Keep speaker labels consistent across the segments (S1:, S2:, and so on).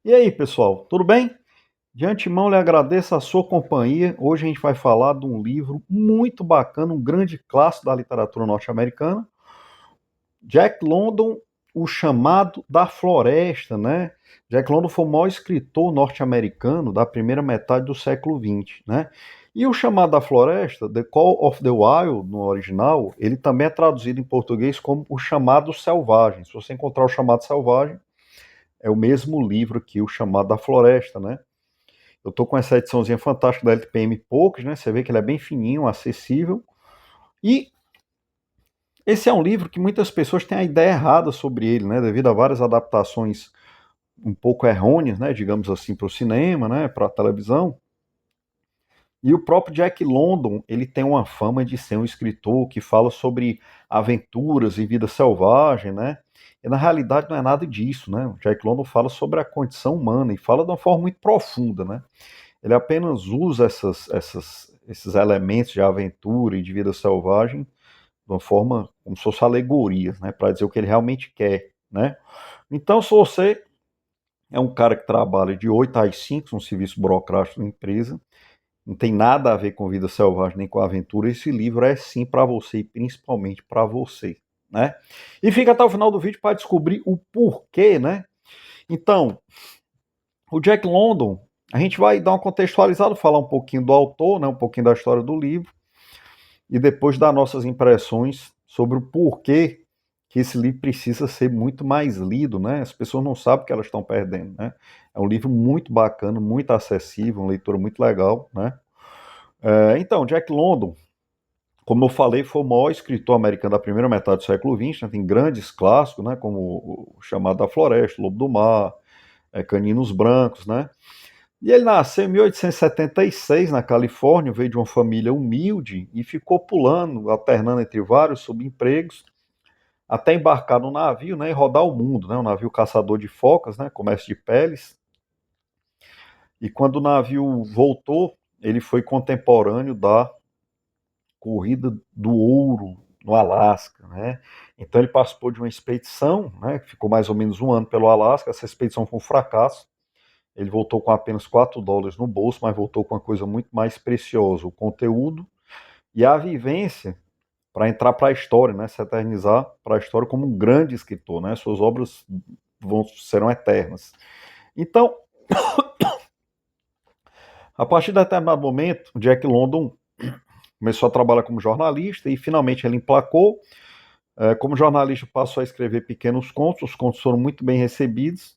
S1: E aí, pessoal, tudo bem? De antemão, lhe agradeço a sua companhia. Hoje a gente vai falar de um livro muito bacana, um grande clássico da literatura norte-americana, Jack London, O Chamado da Floresta, né? Jack London foi o maior escritor norte-americano da primeira metade do século XX, né? E O Chamado da Floresta, The Call of the Wild, no original, ele também é traduzido em português como O Chamado Selvagem. Se você encontrar O Chamado Selvagem, é o mesmo livro que O Chamado da Floresta, né? Eu tô com essa ediçãozinha fantástica da LTPM Poucos, né? Você vê que ele é bem fininho, acessível. E esse é um livro que muitas pessoas têm a ideia errada sobre ele, né? Devido a várias adaptações um pouco errôneas, né? Digamos assim, para o cinema, né? Para a televisão. E o próprio Jack London, ele tem uma fama de ser um escritor que fala sobre aventuras e vida selvagem, né? E na realidade não é nada disso, né? O Jack London fala sobre a condição humana e fala de uma forma muito profunda, né? Ele apenas usa esses elementos de aventura e de vida selvagem de uma forma como se fosse alegorias, né, para dizer o que ele realmente quer, né? Então, se você é um cara que trabalha de 8 às 5 no serviço burocrático da empresa, não tem nada a ver com vida selvagem nem com aventura, esse livro é sim para você e principalmente para você, né? E fica até o final do vídeo para descobrir o porquê, né? Então, o Jack London, a gente vai dar uma contextualizada, falar um pouquinho do autor, né, um pouquinho da história do livro, e depois dar nossas impressões sobre o porquê que esse livro precisa ser muito mais lido, né? As pessoas não sabem o que elas estão perdendo, né? É um livro muito bacana, muito acessível, uma leitura muito legal, né? Então, Jack London, como eu falei, foi o maior escritor americano da primeira metade do século XX, né? Tem grandes clássicos, né? Como o Chamado da Floresta, o Lobo do Mar, Caninos Brancos, né? E ele nasceu em 1876 na Califórnia, veio de uma família humilde e ficou pulando, alternando entre vários subempregos, até embarcar no navio, né, e rodar o mundo, né, um navio caçador de focas, né, comércio de peles. E quando o navio voltou, ele foi contemporâneo da corrida do ouro no Alasca, né? Então ele participou de uma expedição, né, que ficou mais ou menos um ano pelo Alasca. Essa expedição foi um fracasso. Ele voltou com apenas US$ 4 no bolso, mas voltou com uma coisa muito mais preciosa, o conteúdo e a vivência para entrar para a história, né, se eternizar para a história como um grande escritor, né, suas obras serão eternas. Então, a partir de determinado momento, Jack London começou a trabalhar como jornalista e finalmente ele emplacou. Como jornalista passou a escrever pequenos contos, os contos foram muito bem recebidos.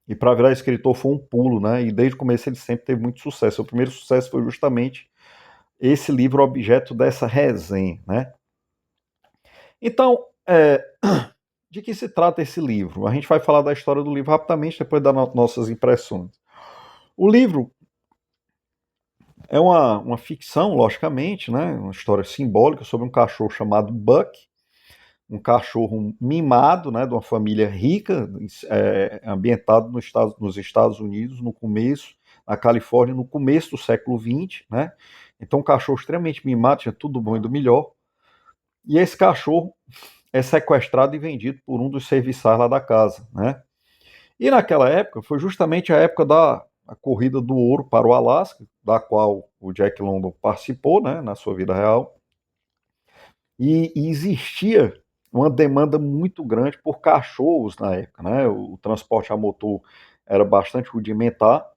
S1: E para virar escritor foi um pulo, né? E desde o começo ele sempre teve muito sucesso. O primeiro sucesso foi justamente esse livro objeto dessa resenha, né? Então, de que se trata esse livro? A gente vai falar da história do livro rapidamente, depois das nossas impressões. O livro é uma ficção, logicamente, né? Uma história simbólica sobre um cachorro chamado Buck, um cachorro mimado, né? De uma família rica, ambientado nos Estados Unidos, no começo, na Califórnia, no começo do século XX, né? Então, um cachorro extremamente mimado, tinha tudo bom e do melhor. E esse cachorro é sequestrado e vendido por um dos serviçais lá da casa, né? E naquela época foi justamente a época da a corrida do ouro para o Alasca, da qual o Jack London participou, né, na sua vida real, e existia uma demanda muito grande por cachorros na época, né? O transporte a motor era bastante rudimentar,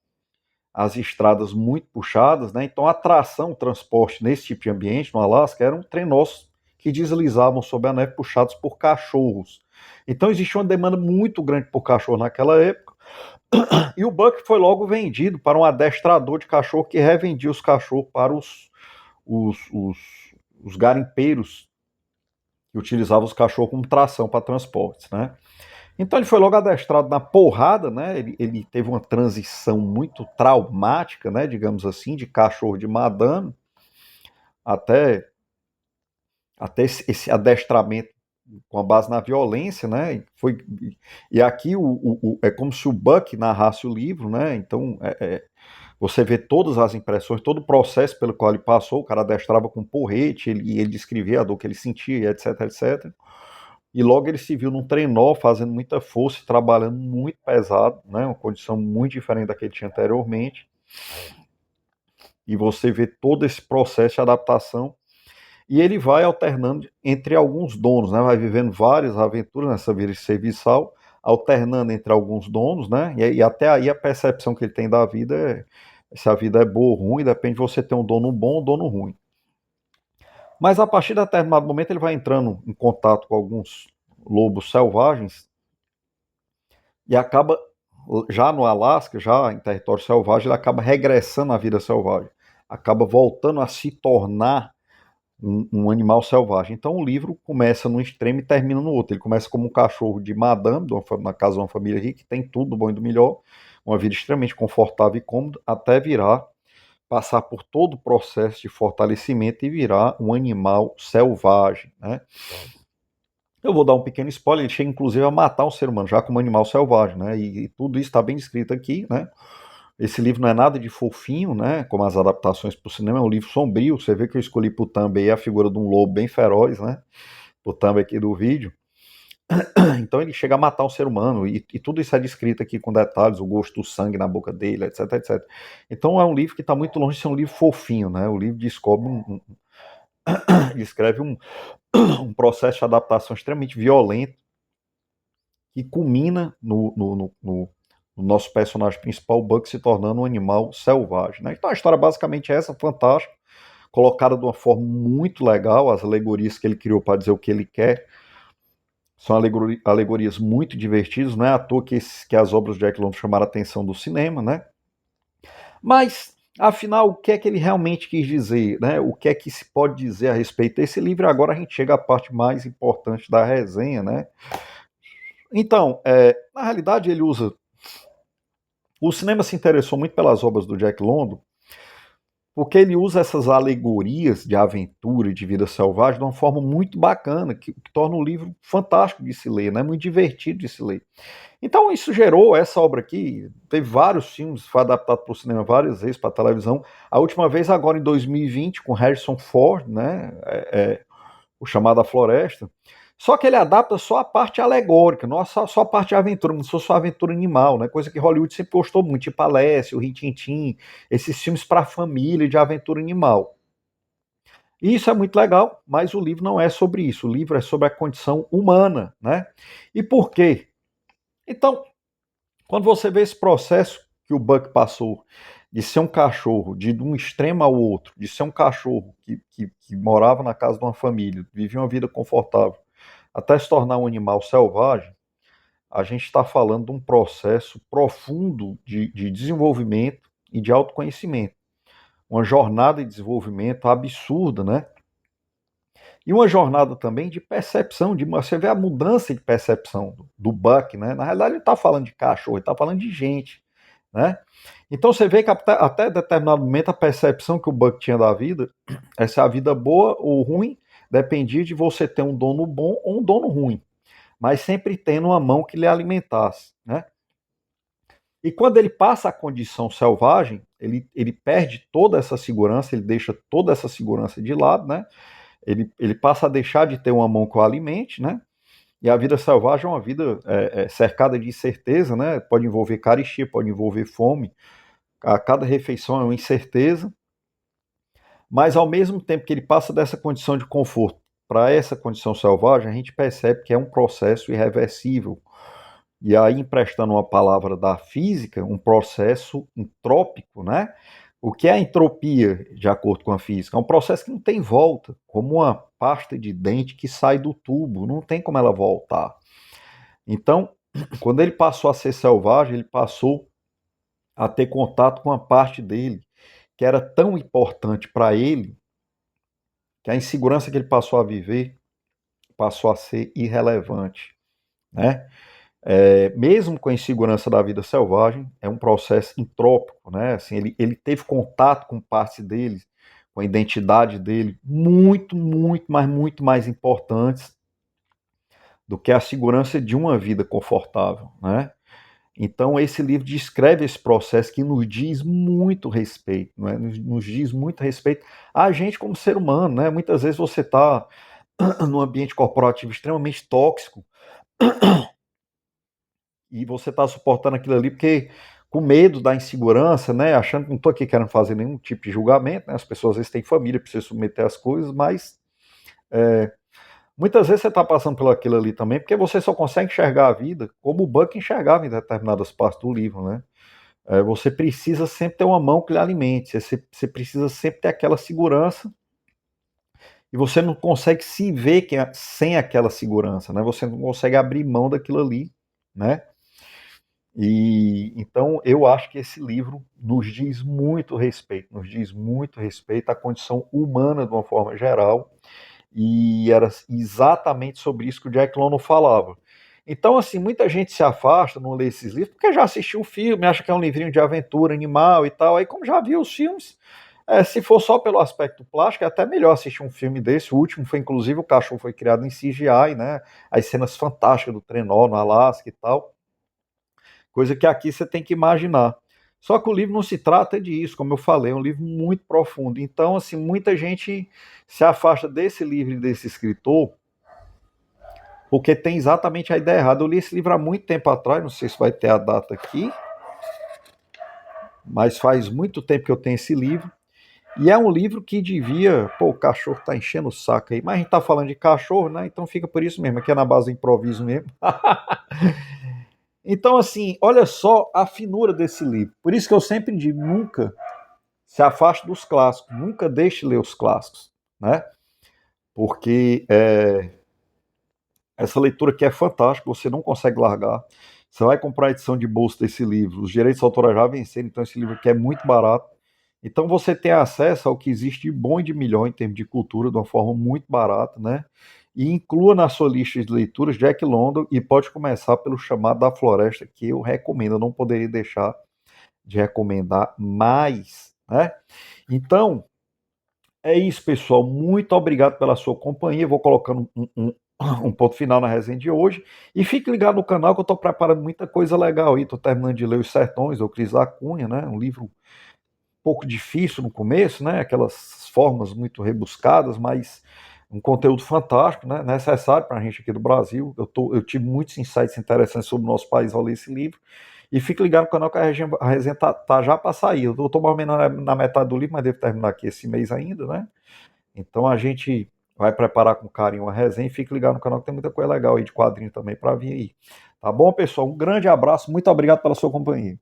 S1: as estradas muito puxadas, né? Então a tração, o transporte nesse tipo de ambiente no Alasca eram trenós que deslizavam sob a neve puxados por cachorros. Então existia uma demanda muito grande por cachorro naquela época. E o Buck foi logo vendido para um adestrador de cachorro que revendia os cachorros para os, os, os garimpeiros que utilizavam os cachorros como tração para transportes, né? Então ele foi logo adestrado na porrada, né? Ele teve uma transição muito traumática, né? Digamos assim, de cachorro de madame até, até esse adestramento com a base na violência, né? E aqui é como se o Buck narrasse o livro, né? Então você vê todas as impressões, todo o processo pelo qual ele passou. O cara adestrava com porrete, ele descrevia a dor que ele sentia, etc, etc. e logo ele se viu num trenó, fazendo muita força, trabalhando muito pesado, né, uma condição muito diferente da que ele tinha anteriormente, e você vê todo esse processo de adaptação, e ele vai alternando entre alguns donos, né, vai vivendo várias aventuras nessa vida serviçal, alternando entre alguns donos, né, e até aí a percepção que ele tem da vida é se a vida é boa ou ruim, depende de você ter um dono bom ou um dono ruim. Mas a partir de determinado momento ele vai entrando em contato com alguns lobos selvagens e acaba, já no Alasca, já em território selvagem, ele acaba regressando à vida selvagem, acaba voltando a se tornar um animal selvagem. Então o livro começa num extremo e termina no outro. Ele começa como um cachorro de madame, na casa de uma família rica, que tem tudo do bom e do melhor, uma vida extremamente confortável e cômoda, até virar, passar por todo o processo de fortalecimento e virar um animal selvagem, né? Eu vou dar um pequeno spoiler, ele chega inclusive a matar um ser humano, já como animal selvagem, né? E tudo isso está bem descrito aqui, né? Esse livro não é nada de fofinho, né? Como as adaptações para o cinema, é um livro sombrio. Você vê que eu escolhi para o thumb aí a figura de um lobo bem feroz, né? O thumb aqui do vídeo. Então ele chega a matar um ser humano, e tudo isso é descrito aqui com detalhes, o gosto do sangue na boca dele, etc, etc. Então é um livro que está muito longe de ser um livro fofinho, né? O livro descreve um processo de adaptação extremamente violento que culmina no nosso personagem principal, o Buck, se tornando um animal selvagem, né? Então a história basicamente é essa, fantástica, colocada de uma forma muito legal, as alegorias que ele criou para dizer o que ele quer, são alegorias muito divertidas, não é à toa que as obras de Jack London chamaram a atenção do cinema, né? Mas, afinal, o que é que ele realmente quis dizer, né? O que é que se pode dizer a respeito desse livro? Agora a gente chega à parte mais importante da resenha, né? Então, na realidade ele usa... O cinema se interessou muito pelas obras do Jack London, porque ele usa essas alegorias de aventura e de vida selvagem de uma forma muito bacana, que torna o livro fantástico de se ler, né? Muito divertido de se ler. Então isso gerou essa obra aqui, teve vários filmes, foi adaptado para o cinema várias vezes, para a televisão, a última vez agora em 2020 com Harrison Ford, né, o Chamado à Floresta, só que ele adapta só a parte alegórica, não só a parte de aventura, não só a aventura animal, né, coisa que Hollywood sempre gostou muito, tipo Alessia, o Rin-Tin-Tin, esses filmes para a família de aventura animal. E isso é muito legal, mas o livro não é sobre isso, o livro é sobre a condição humana, né? E por quê? Então, quando você vê esse processo que o Buck passou de ser um cachorro, de um extremo ao outro, de ser um cachorro que morava na casa de uma família, vivia uma vida confortável, até se tornar um animal selvagem, a gente está falando de um processo profundo de desenvolvimento e de autoconhecimento. Uma jornada de desenvolvimento absurda, né? E uma jornada também de percepção, você vê a mudança de percepção do Buck, né? Na realidade ele está falando de cachorro, ele está falando de gente, né? Então você vê que até determinado momento a percepção que o Buck tinha da vida, essa a vida boa ou ruim, dependia de você ter um dono bom ou um dono ruim, mas sempre tendo uma mão que lhe alimentasse, né? E quando ele passa a condição selvagem, ele perde toda essa segurança, ele deixa toda essa segurança de lado, né? Ele passa a deixar de ter uma mão que o alimente, né? E a vida selvagem é uma vida cercada de incerteza, né? Pode envolver carestia, pode envolver fome, a cada refeição é uma incerteza, mas ao mesmo tempo que ele passa dessa condição de conforto para essa condição selvagem, a gente percebe que é um processo irreversível. E aí, emprestando uma palavra da física, um processo entrópico, né? O que é a entropia, de acordo com a física? É um processo que não tem volta, como uma pasta de dente que sai do tubo, não tem como ela voltar. Então, quando ele passou a ser selvagem, ele passou a ter contato com uma parte dele que era tão importante para ele, que a insegurança que ele passou a viver passou a ser irrelevante, né? Mesmo com a insegurança da vida selvagem, é um processo entrópico, né? Assim, ele teve contato com partes dele, com a identidade dele, muito mais importantes do que a segurança de uma vida confortável, né? Então esse livro descreve esse processo que nos diz muito respeito, né? Nos diz muito respeito a gente como ser humano, né? Muitas vezes você está num ambiente corporativo extremamente tóxico, e você está suportando aquilo ali porque com medo da insegurança, né? Achando que não estou aqui querendo fazer nenhum tipo de julgamento, né? As pessoas às vezes têm família, precisam submeter as coisas, mas muitas vezes você está passando por aquilo ali também, porque você só consegue enxergar a vida como o Buck enxergava em determinadas partes do livro, né? Você precisa sempre ter uma mão que lhe alimente, você precisa sempre ter aquela segurança, e você não consegue se ver sem aquela segurança, né? Você não consegue abrir mão daquilo ali, né? E então eu acho que esse livro nos diz muito respeito à condição humana de uma forma geral, e era exatamente sobre isso que o Jack London falava. Então, assim, muita gente se afasta, não lê esses livros, porque já assistiu o filme, acha que é um livrinho de aventura animal e tal. Aí, como já viu os filmes, se for só pelo aspecto plástico, é até melhor assistir um filme desse. O último foi, inclusive, o cachorro foi criado em CGI, né? As cenas fantásticas do trenó no Alasca e tal. Coisa que aqui você tem que imaginar. Só que o livro não se trata disso, como eu falei, é um livro muito profundo. Então, assim, muita gente se afasta desse livro e desse escritor porque tem exatamente a ideia errada. Eu li esse livro há muito tempo atrás, não sei se vai ter a data aqui, mas faz muito tempo que eu tenho esse livro. E é um livro que devia. Pô, o cachorro tá enchendo o saco aí. Mas a gente tá falando de cachorro, né? Então fica por isso mesmo, aqui é na base do improviso mesmo. Então, assim, olha só a finura desse livro. Por isso que eu sempre digo: nunca se afaste dos clássicos, nunca deixe de ler os clássicos, né? Porque essa leitura aqui é fantástica, você não consegue largar. Você vai comprar a edição de bolso desse livro, os direitos autorais já venceram, então esse livro aqui é muito barato. Então você tem acesso ao que existe de bom e de melhor em termos de cultura de uma forma muito barata, né? E inclua na sua lista de leituras Jack London e pode começar pelo Chamado da Floresta, que eu recomendo, eu não poderia deixar de recomendar mais, né? Então, é isso, pessoal. Muito obrigado pela sua companhia. Vou colocando um ponto final na resenha de hoje. E fique ligado no canal que eu estou preparando muita coisa legal aí. Estou terminando de ler Os Sertões, do Cris da Cunha, né? Um livro um pouco difícil no começo, né? Aquelas formas muito rebuscadas, mas um conteúdo fantástico, né? Necessário para a gente aqui do Brasil. Eu tive muitos insights interessantes sobre o nosso país ao ler esse livro. E fique ligado no canal que a resenha tá já para sair. Eu estou mais ou menos na metade do livro, mas devo terminar aqui esse mês ainda, né? Então a gente vai preparar com carinho a resenha e fique ligado no canal que tem muita coisa legal aí de quadrinho também para vir aí. Tá bom, pessoal? Um grande abraço, muito obrigado pela sua companhia.